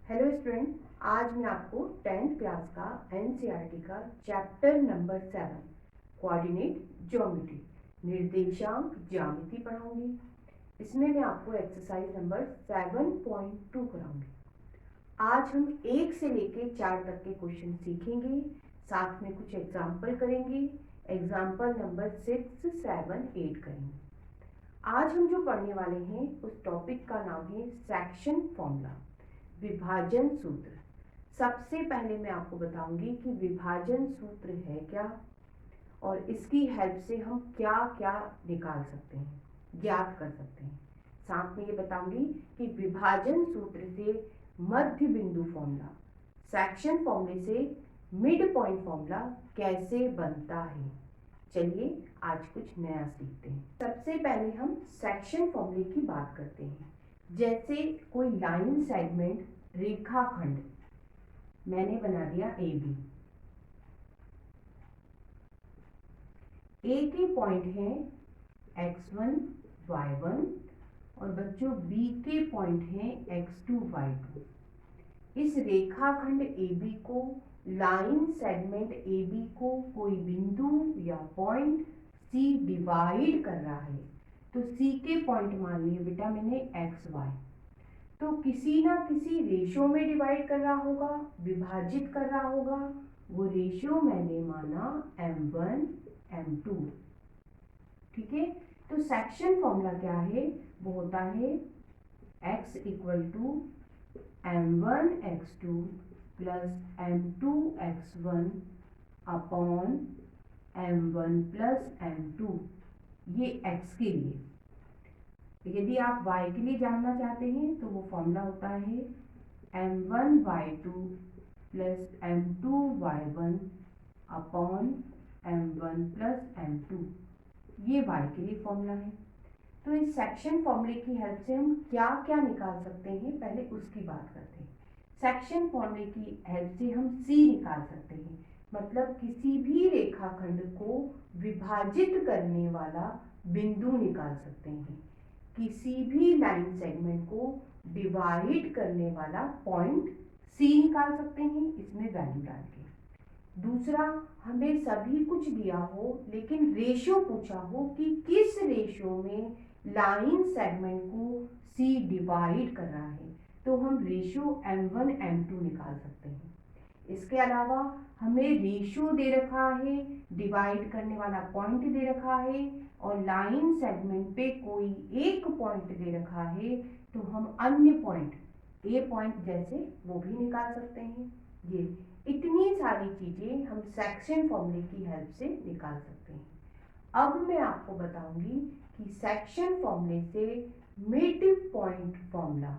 Hello student, आज मैं आपको 10th क्लास का एनसीईआरटी का चैप्टर नंबर 7 कोऑर्डिनेट ज्योमेट्री निर्देशांक ज्यामिति पढ़ाऊंगी। इसमें मैं आपको एक्सरसाइज नंबर 7.2 कराऊंगी। आज हम 1 से लेके 4 तक के क्वेश्चन सीखेंगे, साथ में कुछ एग्जाम्पल करेंगे। एग्जाम्पल नंबर 6, 7, 8 करेंगे। आज हम जो पढ़ने वाले हैं उस टॉपिक का नाम है सेक्शन फॉर्मूला, विभाजन सूत्र। सबसे पहले मैं आपको बताऊंगी कि विभाजन सूत्र है क्या और इसकी हेल्प से हम क्या क्या निकाल सकते हैं, ज्ञात कर सकते हैं। साथ में ये बताऊंगी कि विभाजन सूत्र से मध्य बिंदु फॉर्मूला, सेक्शन फॉर्मूले से मिड पॉइंट फॉर्मूला कैसे बनता है। चलिए आज कुछ नया सीखते हैं। सबसे पहले हम सेक्शन फॉर्मूले की बात करते हैं। जैसे कोई लाइन सेगमेंट रेखाखंड मैंने बना दिया ए बी। ए के पॉइंट हैं x1, y1 और बच्चों बी के पॉइंट हैं x2, y2। इस रेखाखंड AB को, लाइन सेगमेंट AB को कोई बिंदु या पॉइंट C डिवाइड कर रहा है, तो C के पॉइंट मान लिए बेटा मैंने x, y, तो किसी ना किसी रेशो में डिवाइड कर रहा होगा, विभाजित कर रहा होगा। वो रेशो मैंने माना m1, m2। ठीक है, तो सेक्शन फॉर्मूला क्या है? वो होता है x equal to m1 x2 plus m2 x1 upon m1 plus m2, ये x के लिए। यदि आप y के लिए जानना चाहते हैं तो वो फॉर्मूला होता है m1 y2 plus m2 y1 upon m1 plus m2, ये y के लिए फॉर्मूला है। तो इस सेक्शन फॉर्मूले की हेल्प से हम क्या क्या निकाल सकते हैं, पहले उसकी बात करते हैं। सेक्शन फॉर्मूले की हेल्प से हम c निकाल सकते हैं, मतलब किसी भी रेखाखंड को विभाजित करने वाला बिंदु निकाल सकते हैं, किसी भी लाइन सेगमेंट को डिवाइड करने वाला पॉइंट C निकाल सकते हैं, इसमें वैल्यू डाल के। दूसरा, हमें सभी कुछ दिया हो लेकिन रेशो पूछा हो कि किस रेशो में लाइन सेगमेंट को C डिवाइड कर रहा है, तो हम रेशो m1 m2 निकाल सकते हैं। इसके अलावा हमें रेशो दे रखा है, डिवाइड करने वाला पॉइंट दे रखा है और लाइन सेगमेंट पे कोई एक पॉइंट दे रखा है, तो हम अन्य पॉइंट ए पॉइंट जैसे वो भी निकाल सकते हैं। ये इतनी सारी चीजें हम सेक्शन फॉर्मूले की हेल्प से निकाल सकते हैं। अब मैं आपको बताऊंगी कि सेक्शन फॉर्मूले से मिड पॉइंट फॉर्मूला,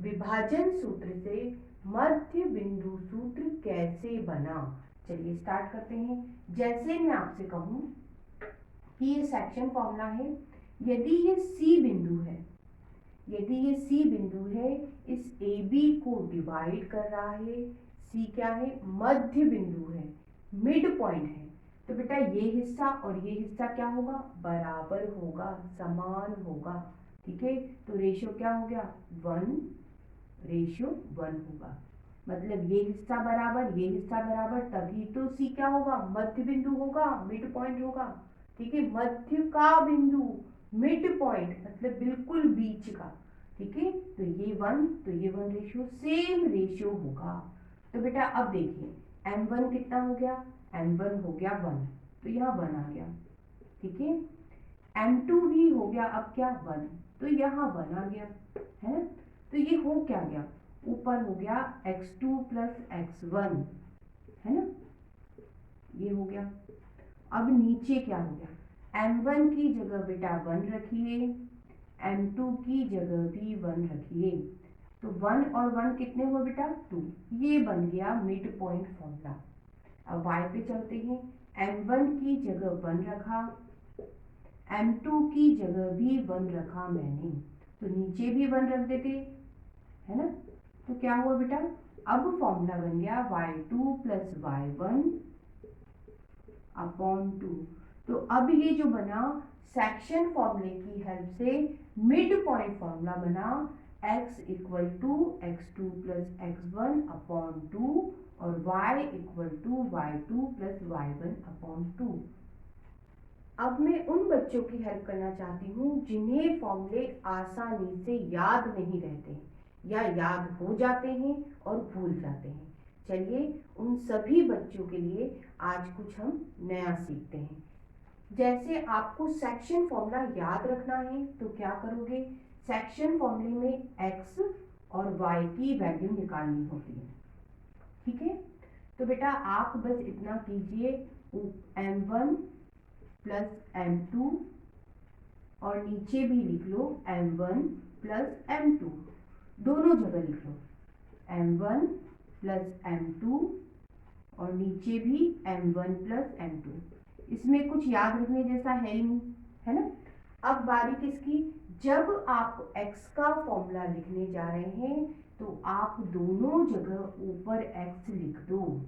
विभाजन सूत्र से मध्य बिंदु सूत्र कैसे बना। चलिए स्टार्ट करते हैं। जैसे मैं आपसे कहूं कि ये सेक्शन फॉर्मूला है, यदि ये C बिंदु है, यदि ये C बिंदु है, इस AB को डिवाइड कर रहा है, C क्या है? मध्य बिंदु है, मिड पॉइंट है, तो बेटा ये हिस्सा और ये हिस्सा क्या होगा? बराबर होगा, समान होगा। ठीक है, तो रेशो क्या हो गया? 1:1 होगा। मतलब ये हिस्सा बराबर, ये हिस्सा बराबर, तभी तो C क्या होगा? मध्य बिंदु होगा, मिड पॉइंट होगा। ठीक है, मध्य का बिंदु, मिड पॉइंट मतलब बिल्कुल बीच का। ठीक है, तो ये 1, तो ये 1 रेशियो, सेम रेशियो होगा। तो बेटा अब देखिए m1 कितना हो गया? m1 हो गया 1, तो यहाँ 1 आ गया। ठीक है, m2 भी हो गया, अब क्या? 1, तो यहाँ 1 आ गया, है ना? तो ये हो क्या गया? ऊपर हो गया x2 प्लस x1, है ना? ये हो गया। अब नीचे क्या हो गया? m1 की जगह बेटा 1 रखिए, m2 की जगह भी 1 रखिए, तो 1 और 1 कितने हुए बेटा? 2। ये बन गया मिड पॉइंट फॉर्मूला। अब y पे चलते हैं। m1 की जगह 1 रखा, m2 की जगह भी 1 रखा मैंने, तो नीचे भी 1 रख देते, है ना? तो क्या हुआ बेटा? अब फॉर्मूला बन गया y2 प्लस y1 अपॉन 2। तो अब ये जो बना सेक्शन फॉर्मूले की हेल्प से मिड पॉइंट फॉर्मूला बना, x equal to x2 plus x1 upon 2 और y equal to y2 plus y1 upon 2। अब मैं उन बच्चों की हेल्प करना चाहती हूँ जिन्हें फॉर्मूले आसानी से याद नहीं रहते या याद हो जाते हैं और भूल जाते हैं। चलिए उन सभी बच्चों के लिए आज कुछ हम नया सीखते हैं। जैसे आपको सेक्शन फॉर्मूला याद रखना है तो क्या करोगे, सेक्शन फॉर्मूले में x और y की वैल्यू निकालनी होती है। ठीक है, तो बेटा आप बस इतना कीजिए, m1 प्लस m2 और नीचे भी लिख लो m1 प्लस m2, दोनों जगह लिख लो m1 प्लस m2 और नीचे भी m1 प्लस m2। इसमें कुछ याद रखने जैसा है ही नहीं, है ना। अब बारी किसकी, जब आप x का फॉर्मूला लिखने जा रहे हैं तो आप दोनों जगह ऊपर x लिख दो,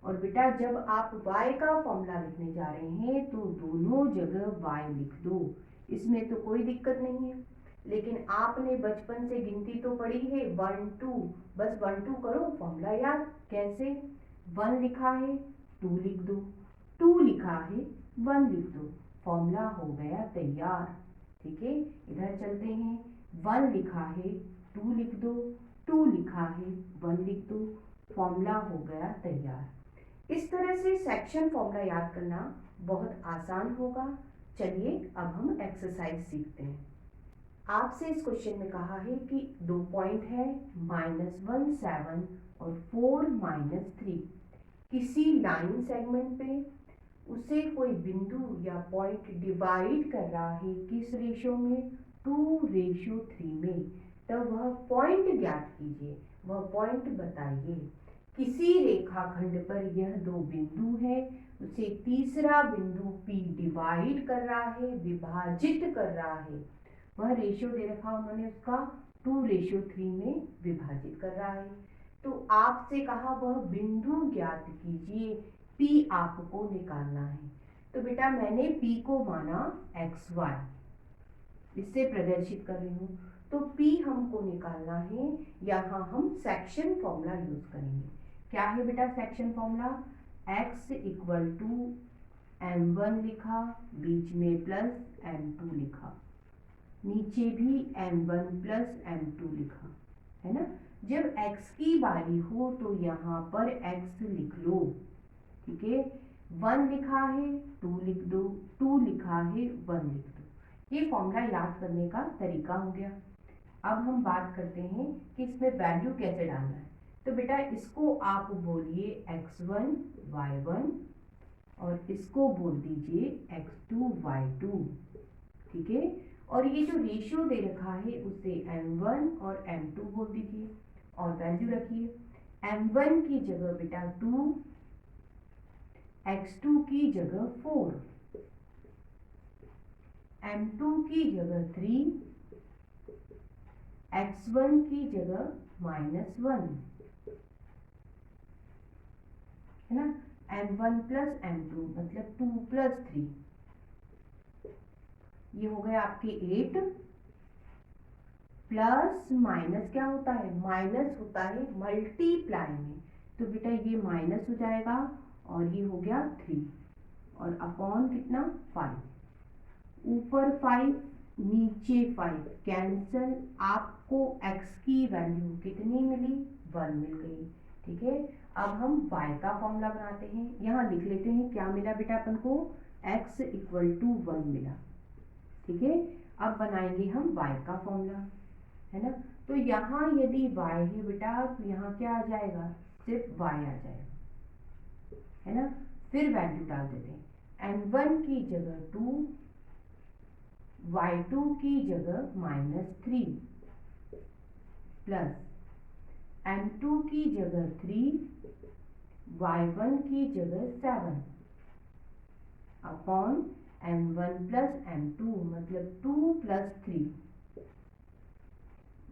और बेटा जब आप y का फॉर्मूला लिखने जा रहे हैं तो दोनों जगह y लिख दो। इसमें तो कोई दिक्कत नहीं है, लेकिन आपने बचपन से गिनती तो पढ़ी है 1 2, बस 1 2 करो, फॉर्मूला याद कैसे, 1 लिखा है 2 लिख दो, 2 लिखा है 1 लिख दो, फॉर्मूला हो गया तैयार। ठीक है, इधर चलते हैं, 1 लिखा है 2 लिख दो, 2 लिखा है 1 लिख दो, फॉर्मूला हो गया तैयार। इस तरह से सेक्शन फॉर्मूला याद करना बहुत आसान होगा। चलिए अब हम एक्सरसाइज सीखते हैं। आपसे इस क्वेश्चन में कहा है कि 2 पॉइंट है -1 7 और 4 -3, किसी लाइन सेगमेंट पे उसे कोई बिंदु या पॉइंट डिवाइड कर रहा है किस रेशो में, 2:3 में, तब वह पॉइंट ज्ञात कीजिए, वह पॉइंट बताइए। किसी रेखाखंड पर यह 2 बिंदु है, उसे तीसरा बिंदु P डिवाइड कर रहा है, विभाजित कर रहा है, वह रेशो दे रखा उन्होंने उसका 2:3 में विभाजित कर रहा है। तो आपसे कहा वह बिंदु ज्ञात कीजिए, P आपको निकालना है। तो बेटा मैंने P को माना XY, इससे प्रदर्शित कर रही हूँ, तो P हमको निकालना है। यहाँ हम सेक्शन फॉर्मूला यूज करेंगे। क्या है बेटा section formula, x equal to m1 लिखा, बीच में प्लस m2 लिखा, नीचे भी m1 प्लस m2 लिखा, है ना। जब x की बारी हो तो यहाँ पर x लिख लो। ठीक है, 1 लिखा है 2 लिख दो, 2 लिखा है 1 लिख दो। ये फॉर्मूला याद करने का तरीका हो गया। अब हम बात करते हैं कि इसमें वैल्यू कैसे डालना है। तो बेटा इसको आप बोलिए x1 y1 और इसको बोल दीजिए x2 y2। ठीक है, और ये जो रेशियो दे रखा है उसे m1 और m2 बोल दीजिए और वैल्यू रखिए। m1 की जगह बेटा 2, x2 की जगह 4, m2 की जगह 3, x1 की जगह -1, है ना। m1 प्लस m2 मतलब 2 प्लस 3, ये हो गए आपके 8, प्लस माइनस क्या होता है, माइनस होता है मल्टीप्लाई में, तो बेटा ये माइनस हो जाएगा और ये हो गया 3 और अपॉन कितना 5, ऊपर 5 नीचे 5 कैंसल, आपको x की वैल्यू कितनी मिली, 1 मिल गई। ठीक है, अब हम y का फॉर्मूला बनाते हैं। यहाँ लिख लेते हैं क्या मिला बेटा अपन को, x इक्वल टू 1 मिला। ठीक है, अब बनाएंगे हम y का फॉर्मूला, है ना। तो यहाँ यदि y है बेटा तो यहाँ क्या आ जाएगा, सिर्फ y आ जाएगा, है ना। फिर वैल्यू डाल देते हैं, m1 की जगह 2, y2 की जगह -3, प्लस m2 की जगह 3, y1 की जगह 7, अपॉन m1 प्लस m2 मतलब 2 प्लस 3,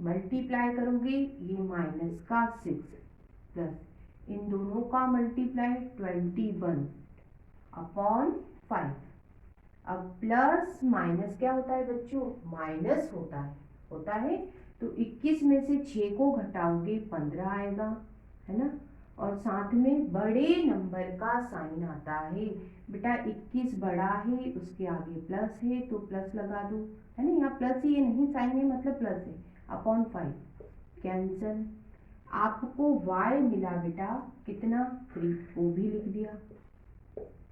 मल्टीप्लाई करोगे ये माइनस का 6 प्लस इन दोनों का मल्टीप्लाई 21 अपॉन 5। अब प्लस माइनस क्या होता है बच्चों, माइनस होता है तो 21 में से 6 को घटाओगे 15 आएगा, है ना। और साथ में बड़े नंबर का साइन आता है। बेटा 21 बड़ा है, उसके आगे प्लस है तो प्लस लगा दो, है ना। यहाँ प्लस ही, ये नहीं साइन है मतलब प्लस है, अपॉन 5 कैंसल। आपको y मिला बेटा कितना 3, वो भी लिख दिया,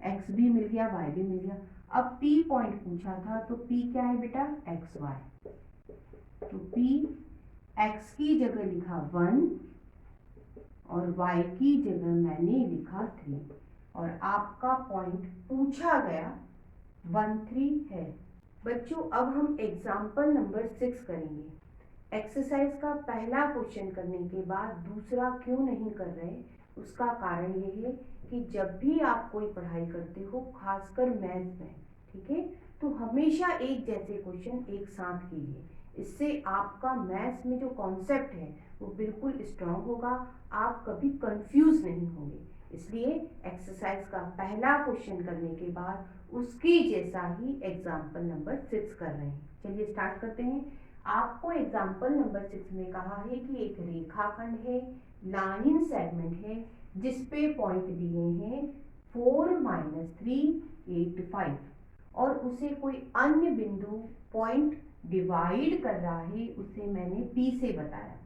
x भी मिल गया y भी मिल गया। अब p पॉइंट पूछा था तो p क्या है बेटा एक्स वाई, तो p x की जगह लिखा 1 और y की जगह मैंने लिखा 3 और आपका पॉइंट पूछा गया 1 3 है। बच्चों अब हम एग्जाम्पल नंबर 6 करेंगे। एक्सरसाइज का पहला क्वेश्चन करने के बाद दूसरा क्यों नहीं कर रहे, उसका कारण ये है कि जब भी आप कोई पढ़ाई करते हो, खासकर मैथ्स में, ठीक है, तो हमेशा एक जैसे क्वेश्चन एक साथ कीजिए। इससे आपका मैथ्स में जो कॉन्सेप्ट है वो बिल्कुल स्ट्रांग होगा, आप कभी कंफ्यूज नहीं होंगे। इसलिए एक्सरसाइज का पहला क्वेश्चन करने के बाद उसकी जैसा ही एग्जाम्पल नंबर 6 कर रहे हैं। चलिए स्टार्ट करते हैं। आपको एग्जाम्पल नंबर 6 में कहा है कि एक रेखाखंड है, लाइन सेगमेंट है, जिसपे पॉइंट दिए हैं 4 -3 8 5 और उसे कोई अन्य बिंदु पॉइंट डिवाइड कर रहा है, उसे मैंने P से बताया,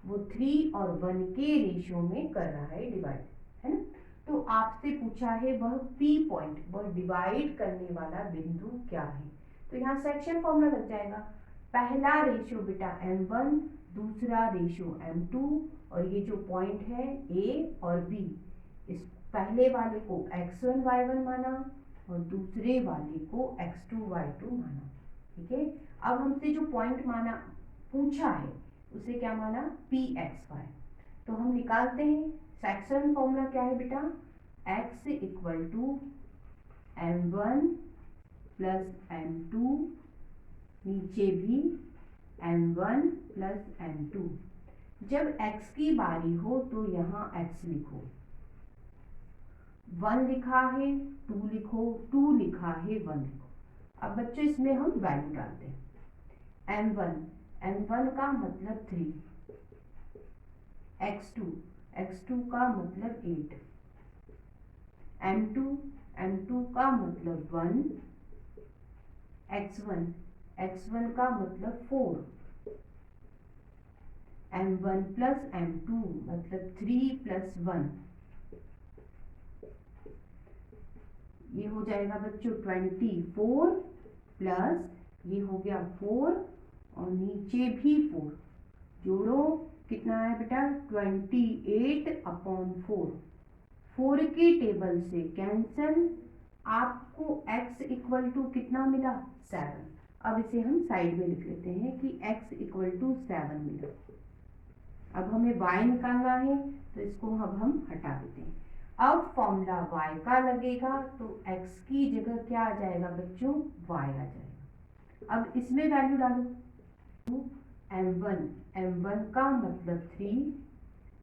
वो 3 और 1 के रेशियो में कर रहा है डिवाइड, है ना। तो आपसे पूछा है वह P पॉइंट, वह डिवाइड करने वाला बिंदु क्या है। तो यहाँ सेक्शन फॉर्मूला लग जाएगा। पहला रेशियो बेटा m1, दूसरा रेशियो m2 और ये जो पॉइंट है A और B, इस पहले वाले को x1 y1 माना और दूसरे वाले को x2 y2 माना, ठीक है। अब हमसे जो पॉइंट माना पूछा है उसे क्या माना pxy, तो हम निकालते हैं। सेक्शन फॉर्मूला क्या है बेटा, x equal to m1 plus m2, नीचे भी m1 प्लस m2। जब x की बारी हो तो यहाँ x लिखो, 1 लिखा है 2 लिखो, 2 लिखा है 1 लिखो। अब बच्चों इसमें हम वैल्यू डालते हैं। m1 का मतलब 3, x2 का मतलब 8, m2 का मतलब 1, x1 का मतलब 4, m1 प्लस m2 मतलब 3 प्लस 1, ये हो जाएगा बच्चों 24 प्लस ये हो गया 4 और नीचे भी 4, जोड़ो कितना है बेटा 28/4, 4 के टेबल से कैंसल। आपको x इक्वल टू कितना मिला 7। अब इसे हम साइड में लिख लेते हैं कि x इक्वल टू 7 मिला। अब हमें y निकालना है तो इसको अब हम हटा देते हैं। अब फॉर्मूला y का लगेगा तो x की जगह क्या आ जाएगा बच्चों y आ जाएगा। अब इसमें वैल्यू डालो, m1 का मतलब 3,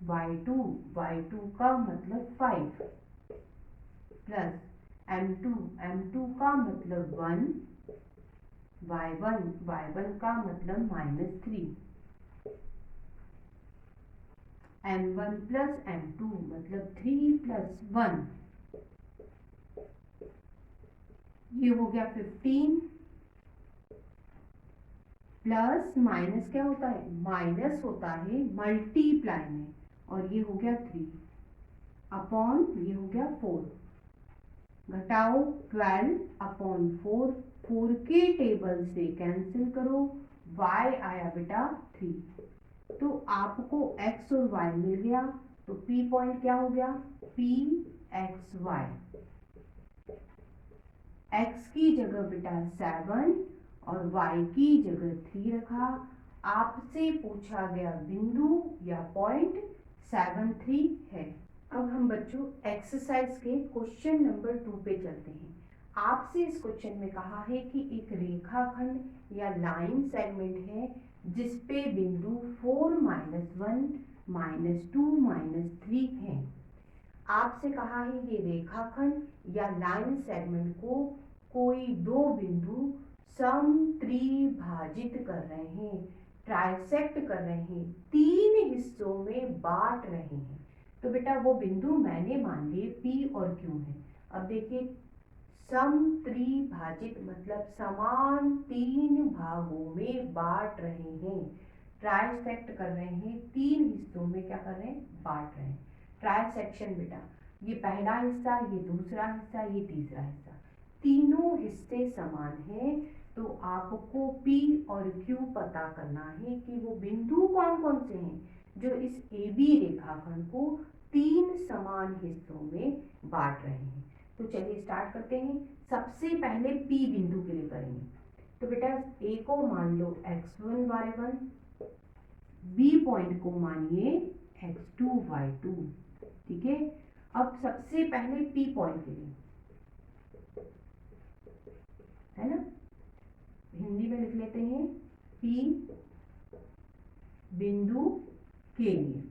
y2 का मतलब 5 प्लस m2 का मतलब 1, y1 का मतलब -3, m1 प्लस m2 मतलब 3 प्लस 1, ये हो गया 15 प्लस माइनस क्या होता है, माइनस होता है मल्टीप्लाई में, और ये हो गया 3 अपॉन ये हो गया 4, घटाओ 12/4, 4 के टेबल से कैंसिल करो, y आया बेटा 3, तो आपको x और y मिल गया। तो p पॉइंट क्या हो गया pxy, x की जगह बेटा 7 और y की जगह 3 रखा। आपसे पूछा गया बिंदु या पॉइंट 7 3 है। अब हम बच्चों एक्सरसाइज के क्वेश्चन नंबर 2 पे चलते हैं। आपसे इस क्वेश्चन में कहा है कि एक रेखाखंड या लाइन सेगमेंट है जिसपे बिंदु 4 -1 -2 -3 है। आपसे कहा है ये रेखाखंड या लाइन सेगमेंट को कोई दो बिंदु समत्रिभाजित कर रहे हैं। ट्राइसेक्ट कर रहे हैं, 3 हिस्सों में बांट रहे हैं। तो बेटा वो बिंदु मैंने मान लिए P और Q है। अब देखिए समत्रिभाजित मतलब समान 3 भागों में बांट रहे हैं, ट्राइसेक्ट कर रहे हैं, 3 हिस्सों में क्या कर रहे हैं, बांट रहे हैं। ट्राइसेक्शन बेटा ये पहला हिस्सा, ये दूसरा हिस्सा, ये तीसरा हिस्सा, तीनों हिस्से समान हैं। तो आपको P और Q पता करना है कि वो बिंदु कौन कौन से हैं जो इस AB रेखाखंड को 3 समान हिस्सों में बांट रहे हैं। तो चलिए स्टार्ट करते हैं। सबसे पहले P बिंदु के लिए करेंगे। तो बेटा A को मान लो x1 y1, B पॉइंट को मानिए x2 y2, ठीक है। अब सबसे पहले P पॉइंट के लिए, है ना, हिंदी में लिख लेते हैं P बिंदु के लिए।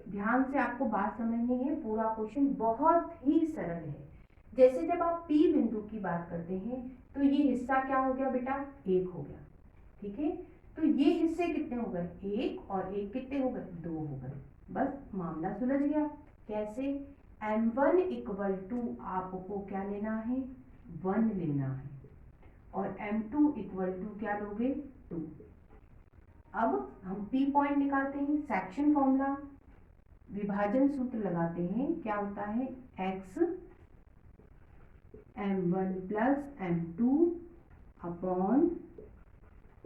ध्यान से आपको बात समझनी है, पूरा क्वेश्चन बहुत ही सरल है। जैसे जब आप P बिंदु की बात करते हैं तो ये हिस्सा क्या हो गया बेटा, 1 हो गया, ठीक है। तो ये हिस्से कितने हो गए, 1 और 1 कितने हो गए, 2 हो गए। बस मामला सुलझ गया। कैसे, M1 इक्वल टू आपको क्या लेना है, 1 लेना है, और M2 इक्वल टू क्या लोगे, 2। अब हम P पॉइंट निकालते हैं, सेक्शन फॉर्मूला, विभाजन सूत्र लगाते हैं। क्या होता है, x M1 plus M2 upon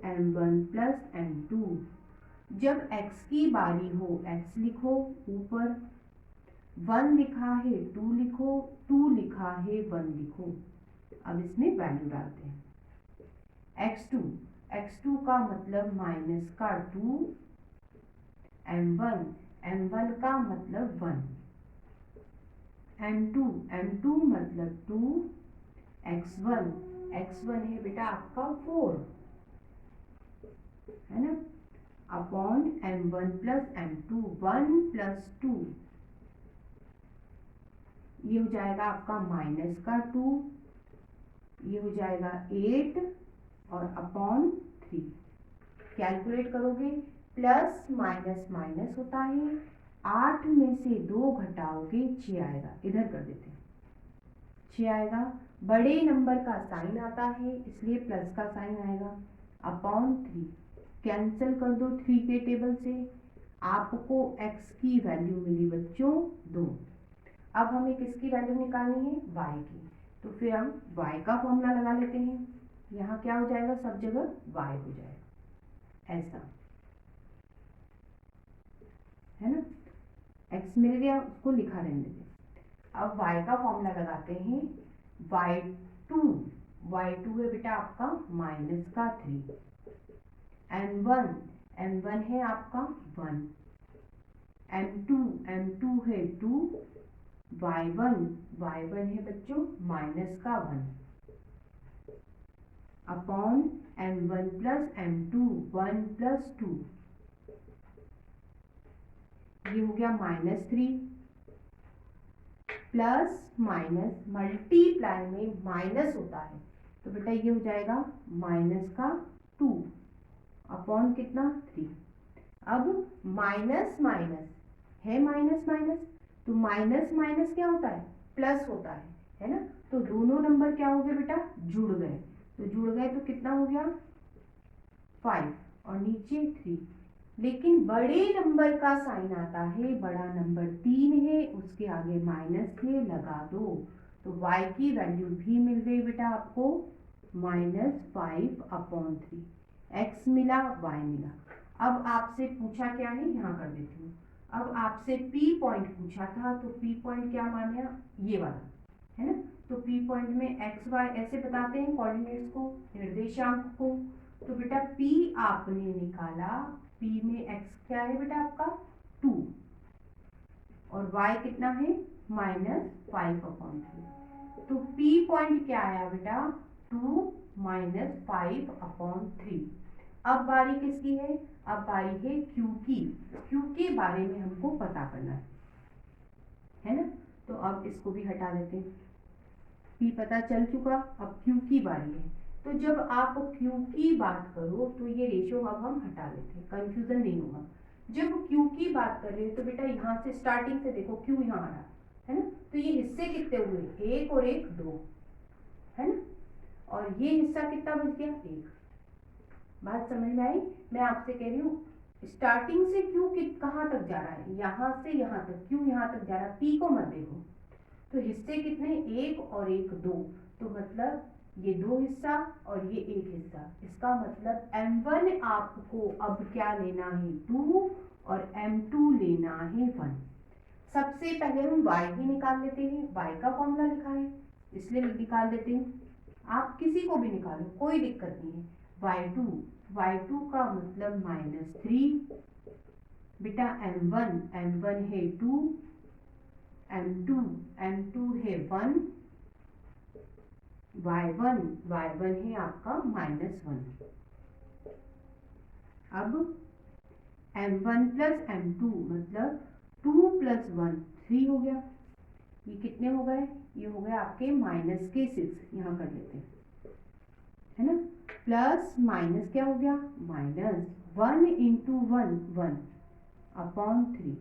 M1 plus M2। जब x की बारी हो, x लिखो ऊपर, 1 लिखा है 2 लिखो, 2 लिखा है 1 लिखो। अब इसमें वैल्यू डालते हैं। x2 का मतलब माइनस का 2, M1 का मतलब 1, M2 मतलब 2, x1 है बेटा आपका 4, है ना, upon M1 plus M2, 1 plus 2, ये हो जाएगा आपका माइनस का 2, ये हो जाएगा 8 और अपॉन 3। कैलकुलेट करोगे, प्लस माइनस माइनस होता है, 8 में से 2 घटाओगे 6 आएगा, इधर कर देते हैं, 6 आएगा। बड़े नंबर का साइन आता है इसलिए प्लस का साइन आएगा, अपॉन 3। कैंसिल कर दो 3 के टेबल से, आपको x की वैल्यू मिली बच्चों 2। अब हमें किसकी वैल्यू निकालनी है, y की। तो फिर हम y का फॉर्मूला लगा लेते हैं। यहाँ क्या हो जाएगा, सब जगह y हो जाएगा, ऐसा, है ना। x मिल गया, उसको लिखा रहने देते। अब y का फॉर्मूला लगाते हैं, y2 है बेटा आपका माइनस का 3, m1 है आपका 1, m2 है 2, y1 है बच्चों माइनस का 1, upon m1 plus M2, 1 plus 2, ये हो गया -3, प्लस माइनस मल्टीप्लाई में माइनस होता है, तो बेटा ये हो जाएगा माइनस का 2 अपॉन कितना 3। अब माइनस माइनस है माइनस माइनस, तो माइनस माइनस क्या होता है, प्लस होता है ना। तो दोनों नंबर क्या हो गए बेटा, जुड़ गए, तो जुड़ गए तो कितना हो गया 5 और नीचे 3। लेकिन बड़े नंबर का साइन आता है, बड़ा नंबर 3 है, उसके आगे माइनस है, लगा दो, तो y की वैल्यू भी मिल गई बेटा आपको -5 अपॉन 3। x मिला, y मिला। अब आपसे पूछा क्या है, यहाँ कर देती हूँ। अब आपसे P पॉइंट पूछा था, तो P पॉइंट क्या माना, ये वाला, है ना। तो P पॉइंट में x y ऐसे बताते हैं कोऑर्डिनेट्स को, निर्देशांक को। तो बेटा P आपने निकाला, P में x क्या है बेटा आपका 2 और y कितना है -5 अपॉन 3। तो P पॉइंट क्या आया बेटा 2 -5 अपॉन 3। अब बारी किसकी है, अब बारी है Q की। Q के बारे में हमको पता करना है ना। तो अब इसको भी हटा देते हैं, P पता चल चुका, अब Q की बारी है। तो जब आप Q की बात करो तो ये रेशो अब हम हटा लेते हैं, कंफ्यूजन नहीं होगा। जब Q की बात कर रहे हो तो बेटा यहाँ से स्टार्टिंग से देखो Q यहाँ आ रहा है ना, तो ये हिस्से कितने हुए, एक और एक दो, है ना, और ये हिस्सा कितना बच गया, एक। बात समझ में आई? मैं आपसे कह रही हूँ स्टार्टिंग से Q कहाँ तक जा रहा है, यहाँ से यहाँ तक, Q यहाँ तक जा रहा है, P को मत देखो। तो हिस्से कितने, एक और एक दो, तो मतलब ये दो हिस्सा और ये एक हिस्सा, इसका मतलब M1 आपको अब क्या लेना है, 2 और M2 लेना है 1। सबसे पहले हम y ही निकाल लेते हैं, y का फॉर्मूला लिखा है इसलिए निकाल देते हैं, आप किसी को भी निकालो कोई दिक्कत नहीं है। y2 का मतलब -3, बेटा M1 है 2, M2 है 1, y1 है आपका -1। अब M1 प्लस M2 मतलब 2 प्लस 1 3 हो गया, ये कितने हो गए, ये हो गए आपके -6, यहाँ कर लेते हैं, है ना, प्लस माइनस क्या हो गया, -1 इंटू 1 अपॉन 3।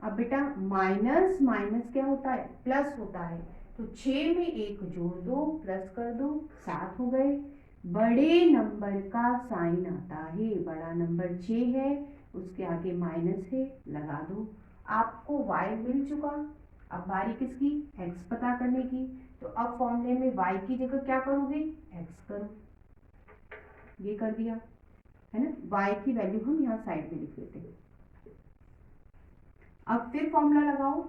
अब बेटा माइनस माइनस क्या होता है, प्लस होता है, तो 6 में 1 जोड़ दो, प्लस कर दो, 7 हो गए। बड़े नंबर का साइन आता है, बड़ा नंबर 6 है, उसके आगे माइनस है, लगा दो। आपको y मिल चुका, अब बारी किसकी, x पता करने की। तो अब फॉर्मूले में y की जगह क्या करोगे, x करो, ये कर दिया, है ना। y की वैल्यू हम यहाँ साइड में लिख लेते हैं। अब फिर फॉर्मूला लगाओ,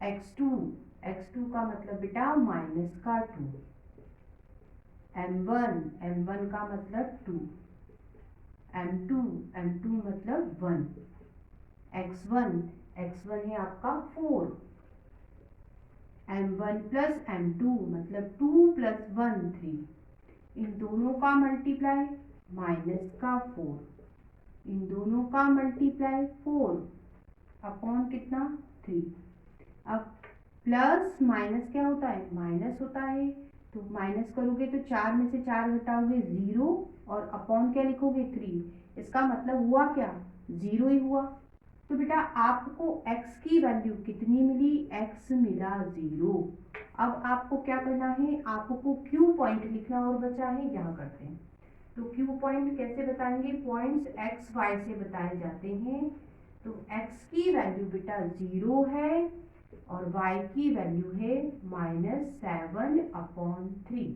x2 का मतलब बेटा माइनस का 2, m1 का मतलब 2, m2 मतलब 1, x1 है आपका 4, m1 प्लस m2 मतलब 2 प्लस 1 3, इन दोनों का मल्टीप्लाई माइनस का 4, इन दोनों का मल्टीप्लाई 4 अपॉन कितना 3। अब प्लस माइनस क्या होता है, माइनस होता है, तो माइनस करोगे तो 4 में से 4 घटाओगे 0 और अपॉन क्या लिखोगे 3, इसका मतलब हुआ क्या, 0 ही हुआ। तो बेटा आपको x की वैल्यू कितनी मिली, x मिला 0। अब आपको क्या करना है, आपको Q पॉइंट लिखना और बचा है, यहाँ करते हैं। तो Q पॉइंट कैसे बताएंगे, पॉइंट्स x y से बताए जाते हैं। तो x की वैल्यू बेटा 0 है और y की वैल्यू है -7/3।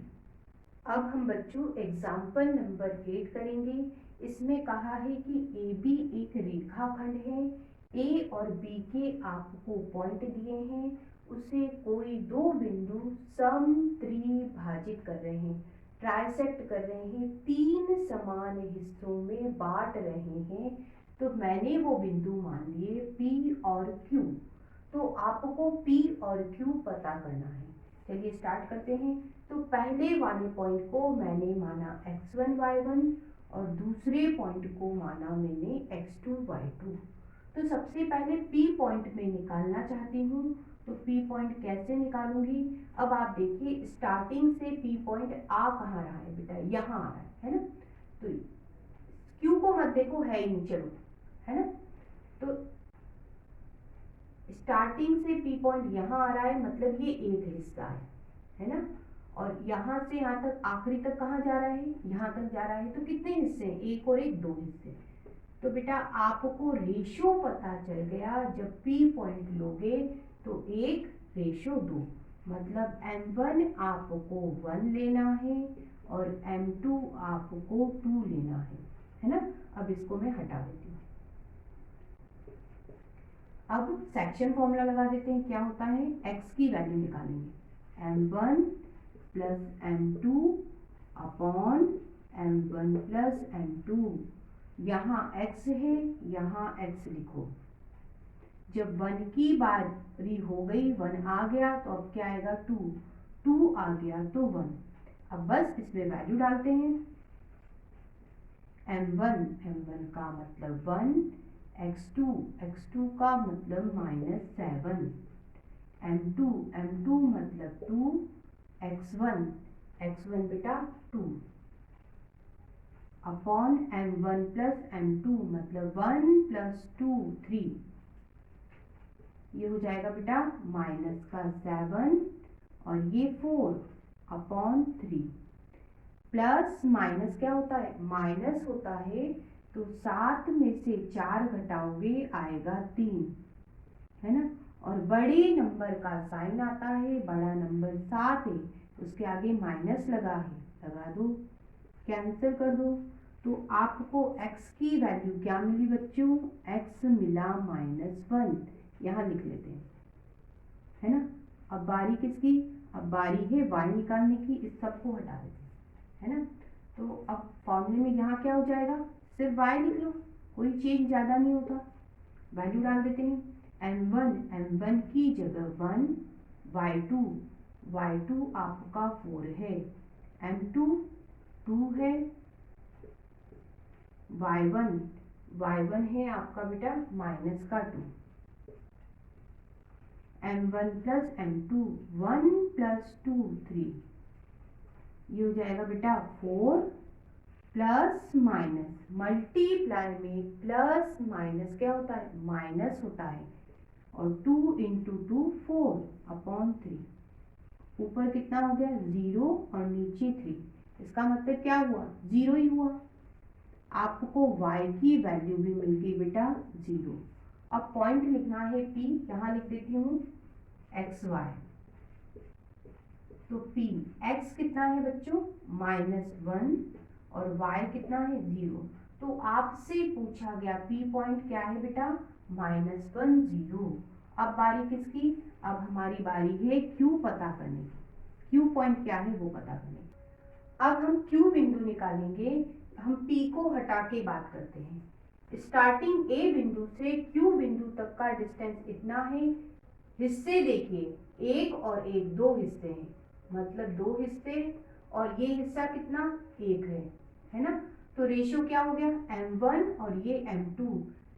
अब हम बच्चों एग्जाम्पल नंबर 8 करेंगे। इसमें कहा है कि AB एक रेखाखंड है, A और B के आपको पॉइंट दिए हैं, उसे कोई दो बिंदु सम त्रिभाजित कर रहे हैं, ट्राइसेक्ट कर रहे हैं, 3 समान हिस्सों में बांट रहे हैं। तो मैंने वो बिंदु मान लिए P और Q, तो आपको P और Q पता करना है। चलिए स्टार्ट करते हैं। तो पहले वाले पॉइंट को मैंने माना x1 y1 और दूसरे पॉइंट को माना मैंने x2 y2। तो सबसे पहले P पॉइंट में निकालना चाहती हूँ, तो P पॉइंट कैसे निकालूंगी। अब आप देखिए स्टार्टिंग से P पॉइंट आ कहाँ रहा है बेटा, यहाँ आ रहा है ना। तो Q को मत देखो, है ही नहीं, चलो, है ना। तो स्टार्टिंग से P पॉइंट यहाँ आ रहा है, मतलब ये एक हिस्सा है ना। और यहाँ से यहाँ तक आखिरी तक कहाँ जा रहा है, यहाँ तक जा रहा है। तो कितने हिस्से हैं, एक और एक, दो हिस्से। तो बेटा आपको रेशो पता चल गया, जब P पॉइंट लोगे तो 1:2, मतलब M1 आपको 1 लेना है और M2 आपको 2 लेना है ना। अब इसको मैं हटा देती हूँ। अब सेक्शन फॉर्मूला लगा देते हैं, क्या होता है, x की वैल्यू निकालेंगे, M1 plus M2 upon M1 plus M2। यहाँ x है, यहाँ x लिखो। जब 1 की बारी हो गई, 1 आ गया, तो अब क्या आएगा 2 आ गया तो 1। अब बस इसमें वैल्यू डालते हैं, M1 का मतलब 1, x2 का मतलब -7, M2 मतलब 2, x1 बेटा 2 अपॉन m1 प्लस m2 मतलब 1 प्लस 2 3, ये हो जाएगा बेटा माइनस का 7 और ये 4 अपॉन 3। प्लस माइनस क्या होता है, माइनस होता है, तो 7 में से 4 घटाओगे आएगा 3, है ना। और बड़े नंबर का साइन आता है, बड़ा नंबर 7 है, उसके आगे माइनस लगा है, लगा दो, कैंसिल कर दो। तो आपको x की वैल्यू क्या मिली बच्चों, x मिला -1, यहाँ लिख लेते हैं, है ना। अब बारी किसकी, अब बारी है y निकालने की, इस सब को हटा देते हैं, है ना। तो अब फॉर्मूले में यहाँ क्या हो जाएगा, सिर्फ y लिख लो, कोई चेंज ज़्यादा नहीं होता, वैल्यू डाल देते हैं। m1 की जगह 1, y2 आपका 4 है, m2 2 है, y1 है आपका बेटा माइनस का 2, m1 प्लस m2 1 प्लस 2 3, ये हो जाएगा बेटा 4 प्लस माइनस, मल्टीप्लाई में प्लस माइनस क्या होता है, माइनस होता है, और 2 इंटू 2 4 अपॉन 3, ऊपर कितना हो गया 0 और नीचे 3, इसका मतलब क्या हुआ, 0 ही हुआ। आपको y की वैल्यू भी मिल गई बेटा 0। अब पॉइंट लिखना है p, यहाँ लिख देती हूँ xy, तो p x कितना है बच्चों -1 और y कितना है 0। तो आपसे पूछा गया p पॉइंट क्या है बेटा -1 0। अब बारी किसकी, अब हमारी बारी है q पता करने की, q पॉइंट क्या है वो पता करने की। अब हम q बिंदु निकालेंगे, हम p को हटा के बात करते हैं। स्टार्टिंग a बिंदु से q बिंदु तक का डिस्टेंस इतना है, हिस्से देखिए 1 और 1 2 हिस्से हैं, मतलब 2 हिस्से, और ये हिस्सा कितना 1 है ना। तो रेशियो क्या हो गया m1 और ये m2,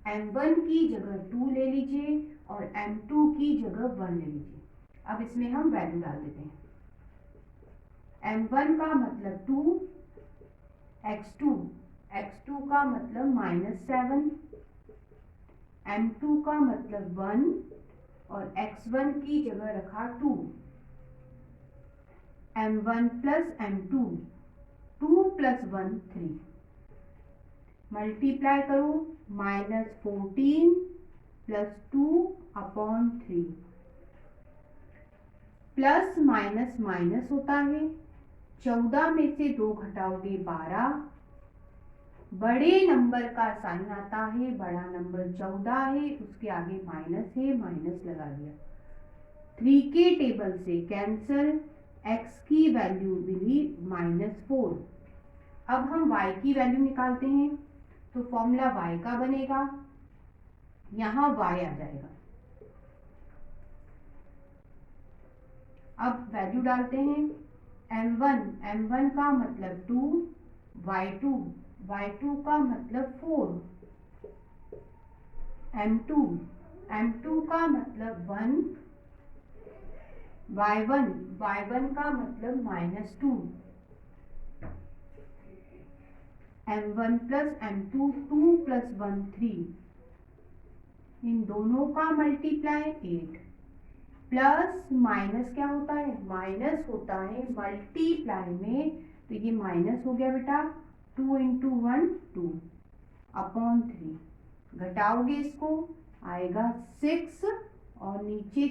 m1 की जगह 2 ले लीजिए और m2 की जगह 1 ले लीजिए। अब इसमें हम वैल्यू डाल देते हैं, m1 का मतलब 2, x2 का मतलब -7, m2 का मतलब 1 और x1 की जगह रखा 2, m1 plus m2 2 plus 1 3, multiply करो -14 plus 2 upon 3, plus minus minus होता है, 14 में से 2 घटाओगे 12, बड़े नंबर का साइन आता है, बड़ा नंबर 14 है, उसके आगे माइनस है, माइनस लगा दिया, 3 के टेबल से कैंसल, x की वैल्यू मिली -4। अब हम y की वैल्यू निकालते हैं, तो फॉर्मूला y का बनेगा, यहाँ y आ जाएगा। अब वैल्यू डालते हैं, m1 का मतलब 2, y2 का मतलब 4, m2 का मतलब 1, y1 का मतलब -2, m1 प्लस m2 2 प्लस 1 3, इन दोनों का मल्टीप्लाई 8, प्लस माइनस क्या होता है, माइनस होता है मल्टीप्लाई में, तो ये माइनस हो गया बेटा 2 इंटू 1 2 अपॉन 3, घटाओगे इसको आएगा 6 और नीचे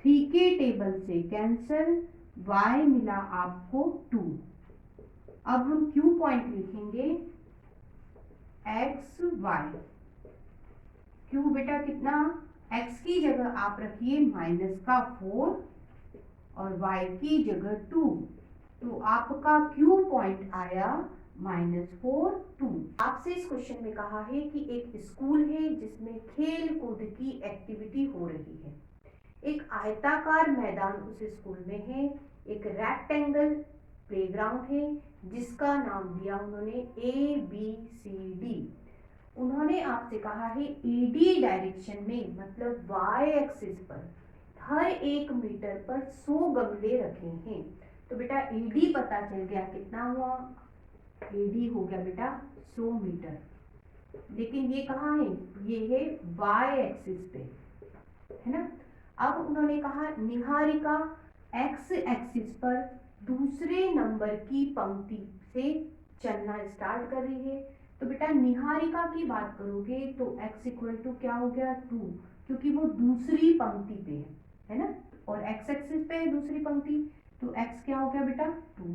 3 के टेबल से कैंसल, y मिला आपको 2। अब हम q पॉइंट लिखेंगे x y, q बेटा कितना, x की जगह आप रखिए -4 और y की जगह 2, तो आपका q पॉइंट आया -4 2। आपसे इस क्वेश्चन में कहा है कि एक स्कूल है जिसमें खेल कूद की एक्टिविटी हो रही है, एक आयताकार मैदान उस स्कूल में है, एक रेक्टेंगल प्लेग्राउंड है जिसका नाम दिया उन्होंने ABCD। उन्होंने आपसे कहा है AD डायरेक्शन में, मतलब y एक्सिस पर हर 1 मीटर पर 100 गमले रखे हैं, तो बेटा एडी पता चल गया, कितना हुआ, एडी हो गया बेटा 100 मीटर। लेकिन ये कहाँ है, ये है वाई एक्सिस पे, है ना। अब उन्होंने कहा निहारिका एक्स एक्सिस पर दूसरे नंबर की पंक्ति से चलना स्टार्ट कर रही है। तो बेटा निहारिका की बात करोगे तो x इक्वल टू क्या हो गया 2, क्योंकि वो दूसरी पंक्ति पे है ना, और x एक्सिस पे है दूसरी पंक्ति, तो x क्या हो गया बेटा 2।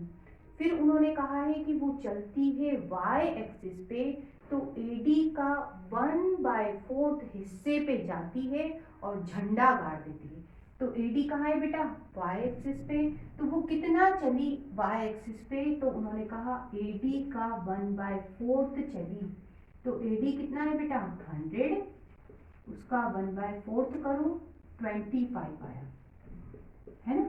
फिर उन्होंने कहा है कि वो चलती है y एक्सिस पे, तो AD का 1/4 हिस्से पे जाती है और झंडा गाड़ देती है। तो AD कहाँ है बेटा, y एक्सिस पे, तो वो कितना चली y एक्सिस पे, तो उन्होंने कहा AD का 1/4 चली, तो AD कितना है बेटा 100, उसका 1/4 करो 25 आया, है ना।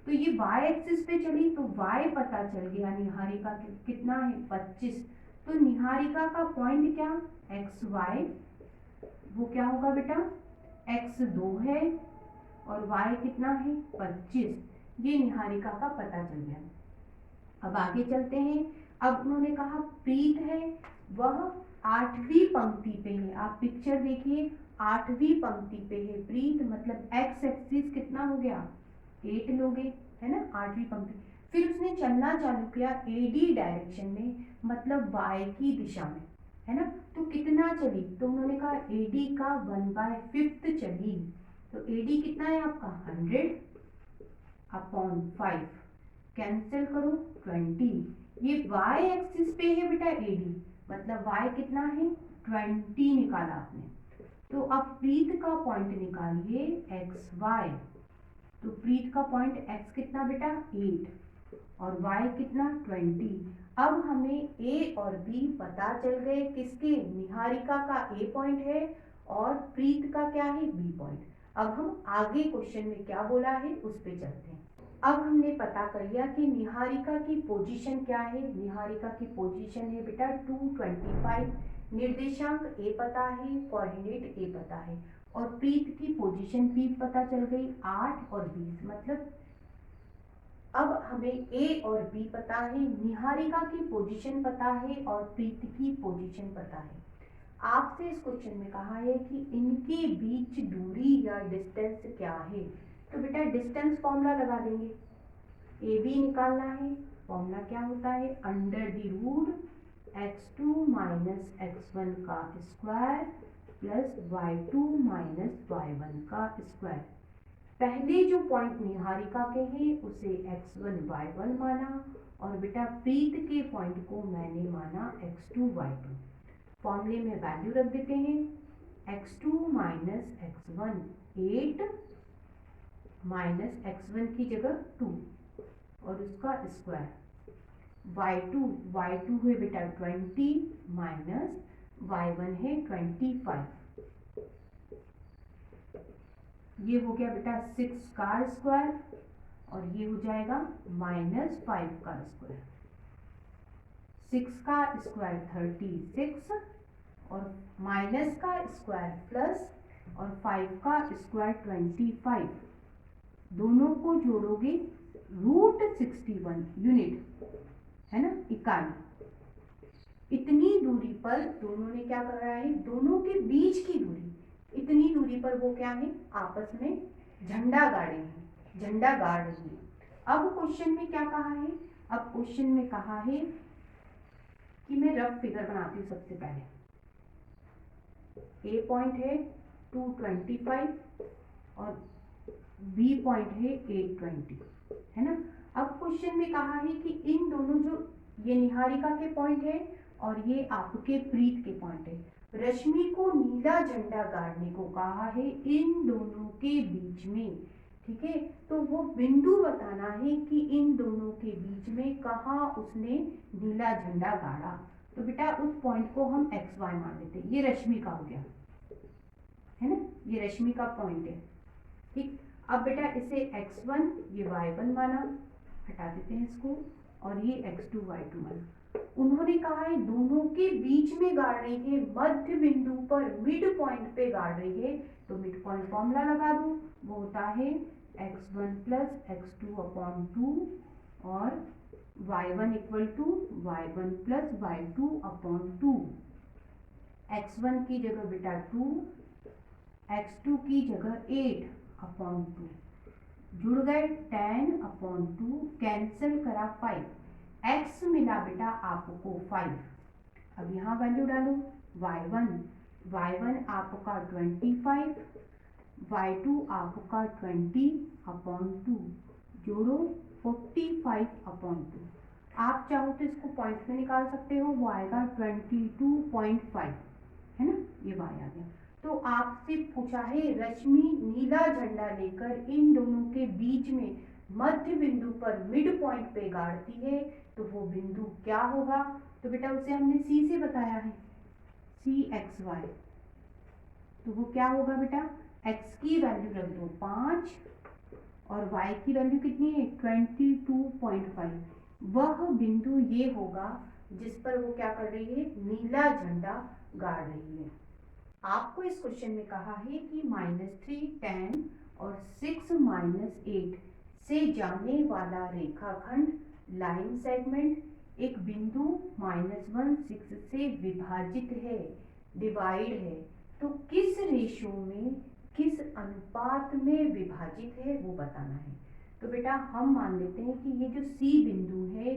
तो ये y एक्सिस पे चली, तो y पता चल गया निहारिका कितना है 25। तो निहारिका का पॉइंट क्या, xy, वो क्या होगा बेटा x 2 है और y कितना है 25, ये निहारिका का पता चल गया। अब आगे चलते हैं। अब उन्होंने कहा प्रीत है, वह 8वीं पंक्ति पे है। आप पिक्चर देखिए, 8वीं पंक्ति पे है प्रीत, मतलब x एक्सिस कितना हो गया 8 लोगे, है ना, 8वीं पंक्ति। फिर उसने चलना चालू किया AD डायरेक्शन में, मतलब y की दिशा में, है ना। तो कितना चली, तो उन्होंने कहा AD का 1/5 चली, तो AD कितना है आपका 100/5, कैंसिल करो 20। ये y एक्सिस पे है बेटा AD, मतलब y कितना है 20 निकाला आपने। तो अब प्रीत का पॉइंट निकालिए xy, तो प्रीत का पॉइंट x कितना बेटा 8 और y कितना 20। अब हमें a और b पता चल गए, किसके, निहारिका का a पॉइंट है और प्रीत का क्या है b पॉइंट। अब हम आगे क्वेश्चन में क्या बोला है उस पे चलते हैं। अब हमने पता कर लिया कि निहारिका की पोजीशन क्या है, निहारिका की पोजीशन है बेटा 225, निर्देशांक a पता है, कोऑर्डिनेट a पता है, और प्रीत की पोजीशन p पता चल गई 8 और 20, मतलब अब हमें a और b पता है, निहारिका की पोजीशन पता है और प्रीत की पोजीशन पता है। आपसे इस क्वेश्चन में कहा है कि इनके बीच दूरी या डिस्टेंस क्या है, तो बेटा डिस्टेंस फॉर्मूला लगा देंगे। ए बी निकालना है, फॉर्मूला क्या होता है, under the root x2 minus x1 का square plus y2 minus y1 का स्क्वायर। पहले जो पॉइंट निहारिका के हैं उसे x1 y1 माना, और बेटा प्रीत के पॉइंट को मैंने माना x2 y2। फॉर्मूले में वैल्यू रख देते हैं, x2 minus x1 8 minus x1 की जगह 2 और उसका स्क्वायर, y2 है बेटा 20 माइनस y1 है 25, ये हो गया बेटा 6 का स्क्वायर और ये हो जाएगा माइनस 5 का स्क्वायर। 6 का स्क्वायर 36 और माइनस का स्क्वायर प्लस और 5 का स्क्वायर 25, दोनों को जोड़ोगे रूट 61 यूनिट, है ना, इकाई। इतनी दूरी पर दोनों ने क्या कर रहा है, दोनों के बीच की दूरी, इतनी दूरी पर वो क्या है आपस में झंडा गाड़े हैं, झंडा गाड़ रही है। अब क्वेश्चन में क्या कहा है, अब क्वेश्चन में कहा है कि मैं रफ फिगर बनाती हूँ। सबसे पहले ए पॉइंट है 225 और बी पॉइंट है 820, है ना। अब क्वेश्चन में कहा है कि इन दोनों, जो ये निहारिका के पॉइंट है और ये आपके प्रीत के पॉइंट है, रश्मि को नीला झंडा गाड़ने को कहा है इन दोनों के बीच में, ठीक है। तो वो बिंदु बताना है कि इन दोनों के बीच में कहाँ उसने नीला झंडा गाड़ा। तो बेटा उस पॉइंट को हम एक्स वाई मान लेते हैं, ये रश्मि का हो गया, है ना, ये रश्मि का पॉइंट है, ठीक। अब बेटा इसे x1 ये y1 माना, हटा देते हैं इसको, और ये x2 y2 माना। उन्होंने कहा है दोनों के बीच में गाड़ रही है, मध्य बिंदु पर मिड पॉइंट पे गाड़ रही है, तो मिड पॉइंट फॉर्मूला लगा दो, वो होता है x1 प्लस x2 अपॉन 2 और y1 equal to y1 plus y2 upon 2। x1 की जगह बेटा 2, x2 की जगह 8 अपॉन 2, जुड़ गए 10 अपॉन 2, कैंसिल करा 5, x मिला बेटा आपको 5। अब यहाँ वैल्यू डालो, y1 आपका 25, y2 आपका 20 अपॉन 2, जोड़ो 45 अपॉन 2। आप चाहो तो इसको पॉइंट्स में निकाल सकते हो, वो आएगा 22.5, है ना, ये y आ गया। तो आपसे पूछा है रश्मि नीला झंडा लेकर इन दोनों के बीच में मध्य बिंदु पर मिड पॉइंट पे गाड़ती है, तो वो बिंदु क्या होगा? तो बेटा उसे हमने C से बताया है, CXY। तो वो क्या होगा बेटा? x की वैल्यू रख दो 5 और y की वैल्यू कितनी है 22.5। वह बिंदु ये होगा जिस पर वो क्या कर रही है, नीला झंडा गाड़ रही है। आपको इस क्वेश्चन में कहा है कि -3, 10 और 6 -8 से जाने वाला रेखाखंड लाइन सेगमेंट एक बिंदु -1, 6 से विभाजित है, डिवाइड है। तो किस रेशो में, किस अनुपात में विभाजित है वो बताना है। तो बेटा हम मान लेते हैं कि ये जो C बिंदु है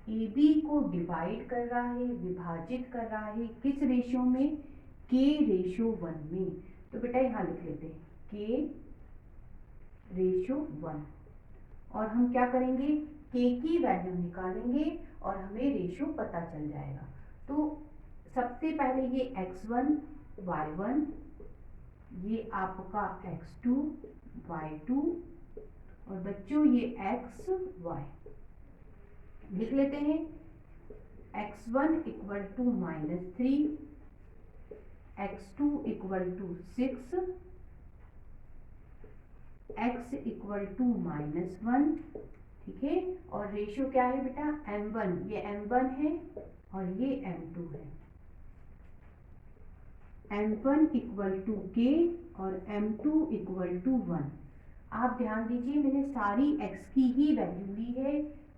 AB को डिवाइड कर रहा है, विभाजित कर रहा है, किस रेशो में? K/1 में। तो बेटा यहाँ लिख लेते हैं K/1 और हम क्या करेंगे, K की वैल्यू निकालेंगे और हमें रेशो पता चल जाएगा। तो सबसे पहले ये x1 y1, ये आपका x2 y2 और बच्चों ये x y लिख लेते हैं। x1 equal to -3, x2 equal to 6, x equal to -1, ठीक है। और रेशियो क्या है बेटा? m1, ये m1 है और ये m2 है। m1 इक्वल टू k और m2 इक्वल टू 1। आप ध्यान दीजिए मैंने सारी x की ही वैल्यू ली है,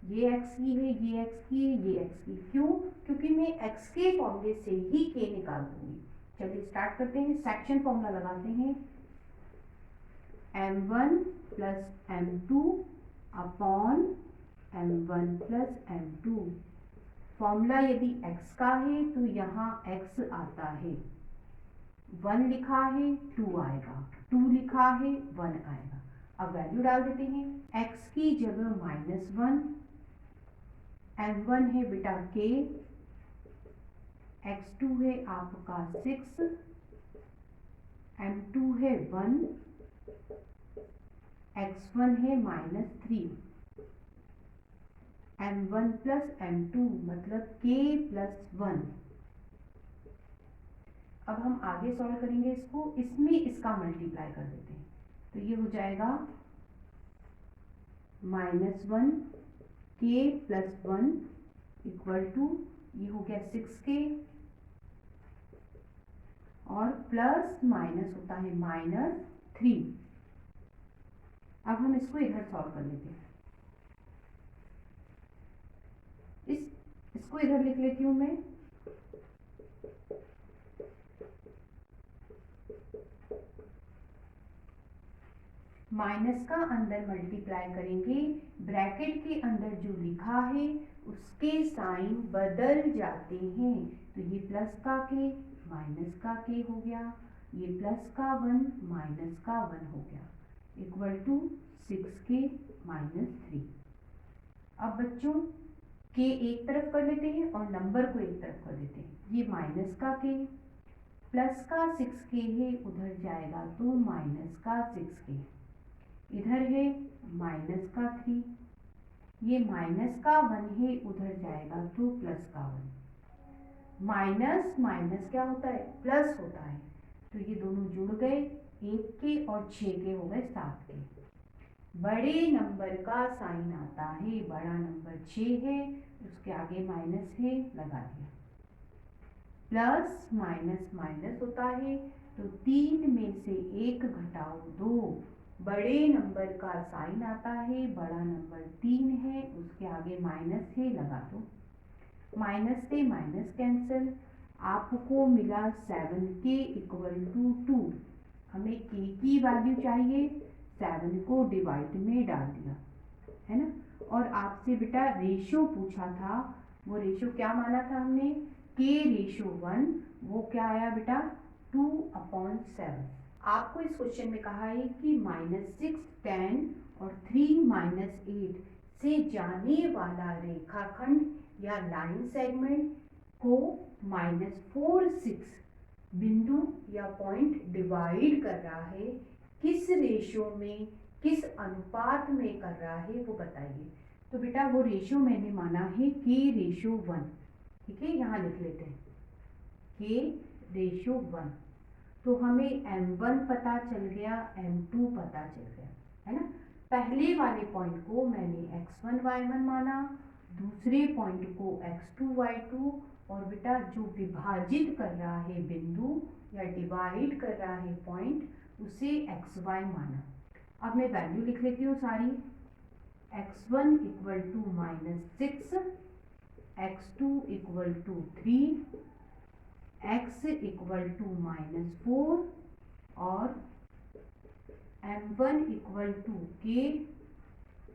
ये x की है, ये x की है, ये x की। क्यों? क्योंकि मैं x के फॉर्मूले से ही k निकाल दूंगी। चलिए स्टार्ट करते हैं, सेक्शन फॉर्मूला लगाते हैं। m1 plus m2 upon m1 plus m2। Formula यदि x का है तो यहाँ x आता है, 1 लिखा है 2 आएगा, 2 लिखा है 1 आएगा। अब वैल्यू डाल देते हैं, x की जगह -1, m1 है बेटा k, x2 है आपका 6, m2 है 1, x1 है -3, m1 प्लस m2 मतलब k प्लस 1। अब हम आगे सॉल्व करेंगे इसको, इसमें इसका मल्टीप्लाई कर देते हैं, तो ये हो जाएगा -1 k प्लस 1 इक्वल टू, ये हो गया 6k और प्लस माइनस होता है -3। अब हम इसको इधर सॉल्व कर लेते हैं, इसको इधर लिख लेती हूँ मैं। माइनस का अंदर मल्टीप्लाई करेंगे, ब्रैकेट के अंदर जो लिखा है उसके साइन बदल जाते हैं। तो ये प्लस का के माइनस का के हो गया, ये प्लस का 1 माइनस का 1 हो गया, इक्वल टू 6k -3। अब बच्चों के एक तरफ कर लेते हैं और नंबर को एक तरफ कर देते हैं। ये माइनस का के प्लस का 6k है, उधर जाएगा तो माइनस का 6k, इधर है माइनस का 3, ये माइनस का 1 है, उधर जाएगा तो प्लस का 1। माइनस माइनस क्या होता है? प्लस होता है। तो ये दोनों जुड़ गए, 1 के और 6 के हो गए 7 के। बड़े नंबर का साइन आता है, बड़ा नंबर 6 है, उसके आगे माइनस है, लगा दिया। प्लस माइनस माइनस होता है, तो 3 में से 1 घटाओ 2, बड़े नंबर का साइन आता है, बड़ा नंबर 3 है, उसके आगे माइनस है, लगा दो। माइनस से माइनस कैंसिल, आपको मिला 7k इक्वल टू 2। हमें k की वैल्यू चाहिए, 7 को डिवाइड में डाल दिया, है ना। और आपसे बेटा रेशो पूछा था, वो रेशो क्या माना था हमने, k रेशो 1, वो क्या आया बेटा 2/7। आपको इस क्वेश्चन में कहा है कि -6, 10 और 3 - 8 से जाने वाला रेखाखंड या लाइन सेगमेंट को -4, 6 बिंदु या पॉइंट डिवाइड कर रहा है, किस रेशो में, किस अनुपात में कर रहा है वो बताइए। तो बेटा वो रेशो मैंने माना है k रेशो 1, ठीक है, यहाँ लिख लेते हैं k रेशो 1। तो हमें m1 पता चल गया, m2 पता चल गया, है ना। पहले वाले पॉइंट को मैंने x1 y1 माना, दूसरे पॉइंट को x2 y2, और बेटा जो विभाजित कर रहा है बिंदु या डिवाइड कर रहा है पॉइंट, उसे xy माना। अब मैं वैल्यू लिख लेती हूँ सारी। x1 equal to -6, x2 equal to 3, x equal to -4 और m1 equal to k,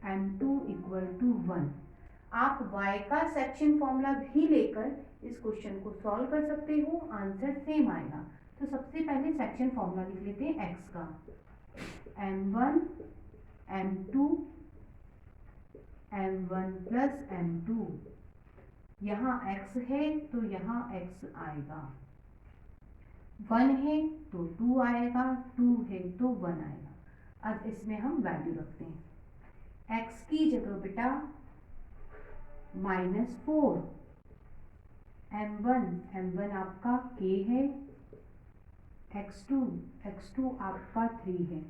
m2 equal to 1। आप y का सेक्शन फॉर्मूला भी लेकर इस क्वेश्चन को सॉल्व कर सकते हो, आंसर सेम आएगा। तो सबसे पहले सेक्शन फॉर्मूला लिख लेते हैं x का, m1 m2 m1 plus m2, यहाँ x है तो यहाँ x आएगा, 1 है तो 2 आएगा, 2 है तो 1 आएगा। अब इसमें हम वैल्यू रखते हैं, x की जगह बेटा -4, m1 आपका k है, x2 आपका 3 है,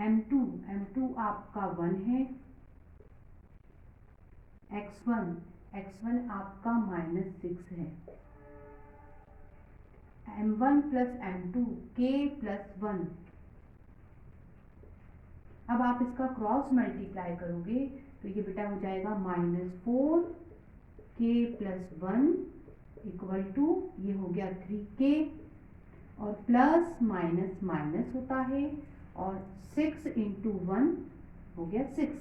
m2 आपका 1 है, x1 आपका -6 है, m1 plus m2 k plus 1। अब आप इसका क्रॉस मल्टीप्लाई करोगे तो ये बेटा हो जाएगा -4 k प्लस 1 इक्वल टू, ये हो गया 3k, और प्लस माइनस माइनस होता है, और 6 इंटू 1 हो गया 6।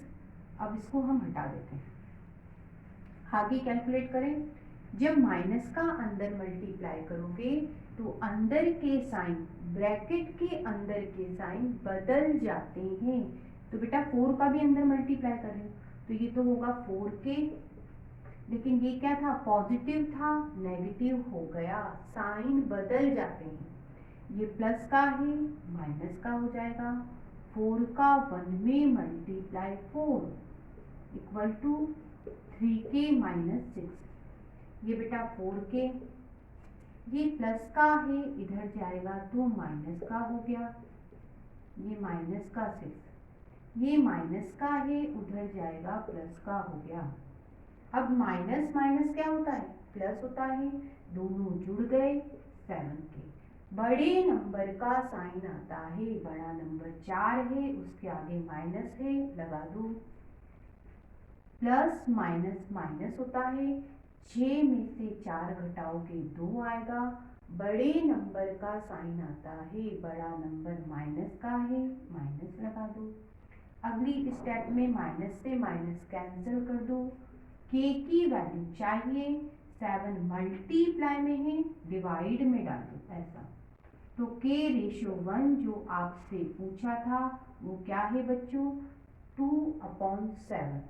अब इसको हम हटा देते हैं, आगे कैलकुलेट करें। जब माइनस का अंदर मल्टीप्लाई करोगे तो अंदर के साइन, ब्रैकेट के अंदर के साइन बदल जाते हैं। तो बेटा 4 का भी अंदर मल्टीप्लाई कर रही हूँ, तो ये तो होगा 4k, लेकिन ये क्या था, पॉजिटिव था, नेगेटिव हो गया, साइन बदल जाते हैं। ये प्लस का है, माइनस का हो जाएगा, 4 का 1 में मल्टीप्लाई 4 इक्वल टू 3k - 6। ये बेटा 4k, ये प्लस का है, इधर जाएगा तो माइनस का हो गया, ये माइनस का 6, ये माइनस का है, उधर जाएगा प्लस का हो गया। अब माइनस माइनस क्या होता है, प्लस होता है, दोनों जुड़ गए 7k। बड़े नंबर का साइन आता है, बड़ा नंबर 4 है, उसके आगे माइनस है, लगा दो। प्लस माइनस माइनस होता है, 6 में से 4 घटाओगे 2 आएगा। बड़े नंबर का साइन आता है, बड़ा नंबर माइनस का है, माइनस लगा दो। अगली स्टेप में माइनस से माइनस कैंसिल कर दो, k की वैल्यू चाहिए, 7 मल्टीप्लाई में है, डिवाइड में डाल दो, ऐसा। तो k रेशो 1 जो आपसे पूछा था वो क्या है बच्चों, 2/7।